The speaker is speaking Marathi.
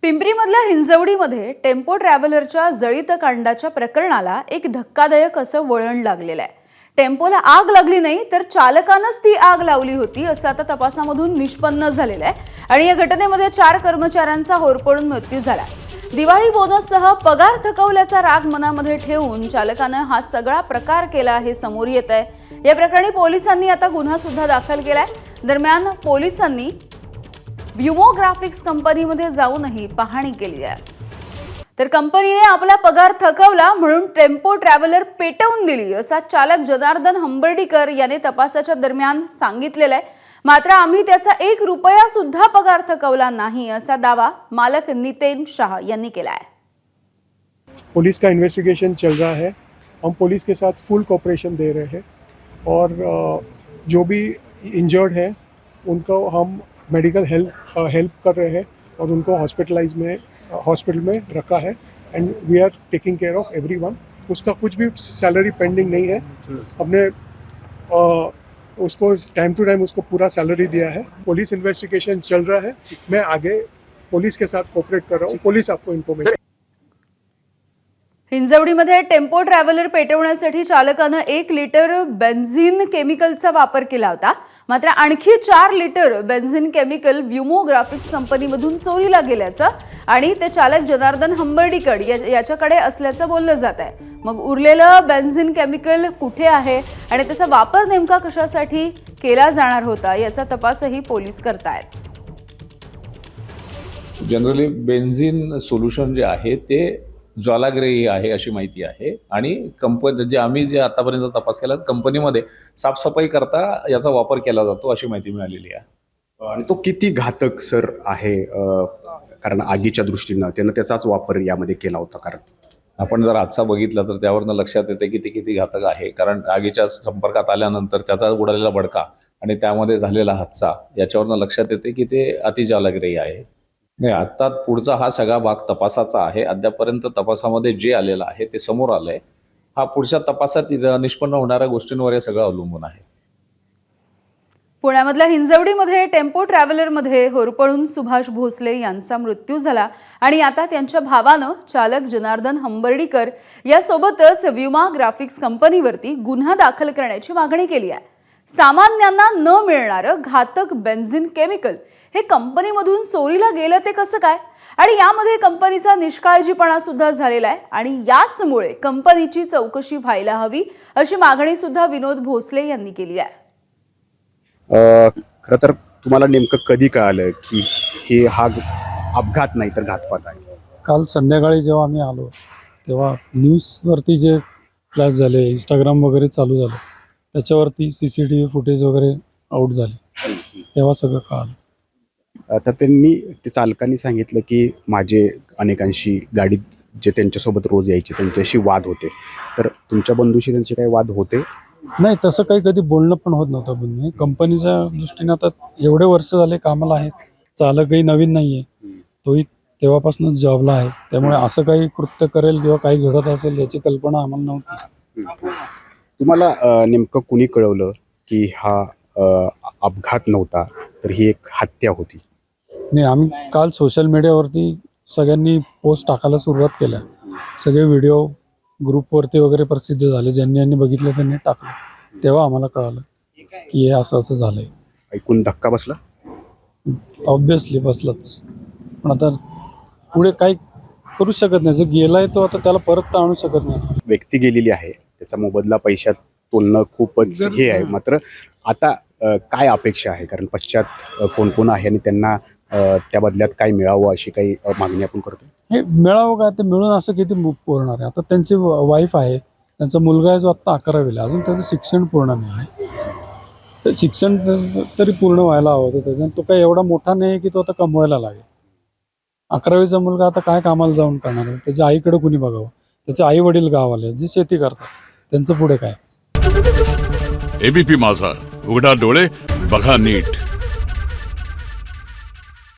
पिंपरीमधल्या हिंजवडीमध्ये टेम्पो ट्रॅव्हलरच्या जळीत कांडाच्या प्रकरणाला एक धक्कादायक असं वळण लागलेलं आहे। टेम्पोला आग लागली नाही तर चालकानंच ती आग लावली होती असं आता तपासामधून निष्पन्न झालेलं आहे आणि या घटनेमध्ये 4 कर्मचाऱ्यांचा होरपळून मृत्यू झाला। दिवाळी बोनससह पगार थकवल्याचा राग मनामध्ये ठेवून चालकानं हा सगळा प्रकार केला हे समोर येत आहे। या प्रकरणी पोलिसांनी आता गुन्हा सुद्धा दाखल केलाय। दरम्यान पोलिसांनी व्युमो ग्राफिक्स कंपनीमध्ये जाऊनही पाहणी केली आहे। तर कंपनीने आपला पगार थकवला म्हणून टेम्पो ट्रॅव्हलर पेटवून दिली असा चालक जनार्दन हंबर्डीकर याने तपासाच्या दरम्यान सांगितलेलं आहे। मात्र आम्ही त्याचा 1 रुपया सुद्धा पगार थकवला नहीं असा दावा मालक नितेन शाह यांनी केला है। पुलिस का इन्वेस्टिगेशन चल रहा है। हम पुलिस के साथ फुल कोऑपरेशन दे रहे हैं और जो भी इंजर्ड है उनको हम मेडिकल हेल्प कर रहे हैं और उनको हॉस्पिटल में रखा है and we are taking care of everyone. उसका कुछ भी सैलरी पेंडिंग नहीं है। हमने उसको टाइम टू टाइम उसको पूरा सैलरी दिया है। पुलिस इन्वेस्टिगेशन चल रहा है। मैं आगे पुलिस के साथ कोऑपरेट कर रहा हूँ। पुलिस आपको इन्फॉर्मेशन। हिंजवडीमध्ये टेम्पो ट्रॅव्हलर पेटवण्यासाठी चालकानं 1 लिटर बेन्झिन केमिकलचा वापर केला होता। मात्र आणखी 4 लिटर बेन्झिन केमिकल व्युमो ग्राफिक्स कंपनीमधून चोरीला गेल्याचं आणि ते चालक जनार्दन हंबर्डीकर याच्याकडे असल्याचं बोललं जात आहे। मग उरलेलं बेन्झिन केमिकल कुठे आहे आणि त्याचा वापर नेमका कशासाठी केला जाणार होता याचा तपासही पोलीस करतायत। जनरली बेन्झिन सोल्युशन जे आहे ते ज्वालाग्रही आहे अशी माहिती आहे आणि कंपनी जे आम्ही जे आतापर्यंत तपास केला कंपनीमध्ये साफसफाई करता याचा वापर केला जातो अशी माहिती मिळालेली आहे। आणि तो किती घातक सर आहे कारण आगीच्या दृष्टीनं त्यानं त्याचाच वापर यामध्ये केला होता। कारण आपण जर आजचा बघितला तर त्यावरनं लक्षात येते की ते किती घातक आहे। कारण आगीच्या संपर्कात आल्यानंतर त्याचा उडालेला भडका आणि त्यामध्ये झालेला हादसा याच्यावरनं लक्षात येते की ते अतिज्वालाग्रही आहे। नाही, आता पुढचा हा सगळा भाग तपासाचा आहे। अद्यापर्यंत तपासामध्ये जे आलेलं आहे ते समोर आलंय। हा पुढच्या तपासात निष्पन्न होणाऱ्या गोष्टींवर हे सगळं अवलंबून आहे। पुण्यामधल्या हिंजवडीमध्ये टेम्पो ट्रॅव्हलरमध्ये होरपळून सुभाष भोसले यांचा मृत्यू झाला आणि आता त्यांच्या भावानं चालक जनार्दन हंबर्डीकर यासोबतच व्युमा ग्राफिक्स कंपनीवरती गुन्हा दाखल करण्याची मागणी केली आहे। सामान्यांना न मिळणारं घातक बेन्झिन केमिकल हे कंपनीमधून चोरीला गेलं ते कसं काय आणि यामध्ये कंपनीचा निष्काळजीपणा सुद्धा झालेला आहे आणि याचमुळे कंपनीची चौकशी व्हायला हवी अशी मागणी सुद्धा विनोद भोसले यांनी केली आहे। खरं तर तुम्हाला नेमकं कधी कळालं की हा अपघात नाही तर घातपात आहे? काल संध्याकाळी जेव्हा आम्ही आलो तेव्हा न्यूजवरती जे फ्लॅश झाले, इंस्टाग्राम वगैरे चालू झालं, त्याच्यावरती CCTV फुटेज वगैरे आउट झाले, तेव्हा सगळं कळालं। तर ते चालकांनी सांगितलं की माझे अनेकांशी गाडीत जे त्यांच्यासोबत रोज यायचे त्यांच्याशी वाद होते। तर तुमच्या बंधूशी त्यांचे काही वाद होते? नाही, तसं काही कधी बोलणं पण होत नव्हतं। पण मी कंपनीच्या दृष्टीने आता एवढे वर्ष झाले कामाला आहेत, चालकही नवीन नाही आहे, तोही तेव्हापासूनच जॉबला आहे, त्यामुळे असं काही कृत्य करेल किंवा काही घडत असेल याची कल्पना आम्हाला नव्हती। तुम्हाला नेमकं कुणी कळवलं की हा अपघात नव्हता तर ही एक हत्या होती? नाही, आम्ही काल सोशल मीडियावरती सगळ्यांनी पोस्ट टाकायला सुरुवात केल्या। सगळे व्हिडिओ ग्रुपवरती वगैरे प्रसिद्ध झाले, ज्यांनी बघितलं त्यांनी टाकलं, तेव्हा आम्हाला कळालं की हे असं असं झालंय। ऐकून धक्का बसला? ऑब्विसली बसलाच, पण आता पुढे काही करू शकत नाही। जर गेलाय तो आता त्याला परत तर आणू शकत नाही। व्यक्ती गेलेली आहे, त्याचा मोबदला पैशात तोलणं खूपच हे आहे। मात्र आता काय अपेक्षा आहे? कारण पश्चात कोण कोण आहे आणि त्यांना त्या बदल्यात काय मिळावं अशी काही मागणी आपण करतो? हे मिळावं का ते मिळून असं किती पुरणार आहे? आता त्यांची वाईफ आहे, त्यांचा मुलगा आहे जो आत्ता 11वीला, अजून त्याचं शिक्षण पूर्ण नाही आहे। तर शिक्षण तरी पूर्ण व्हायला हवं होतं त्याच्यानं। तो काही एवढा मोठा नाही की तो आता कमवायला लागेल। 11वीचा मुलगा आता काय कामाला जाऊन करणार आहे? त्याच्या आईकडे कुणी बघावं? त्याचे आई वडील गावाले जे शेती करतात, त्यांचं पुढे काय? ABP माझा, उघडा डोळे बघा नीट।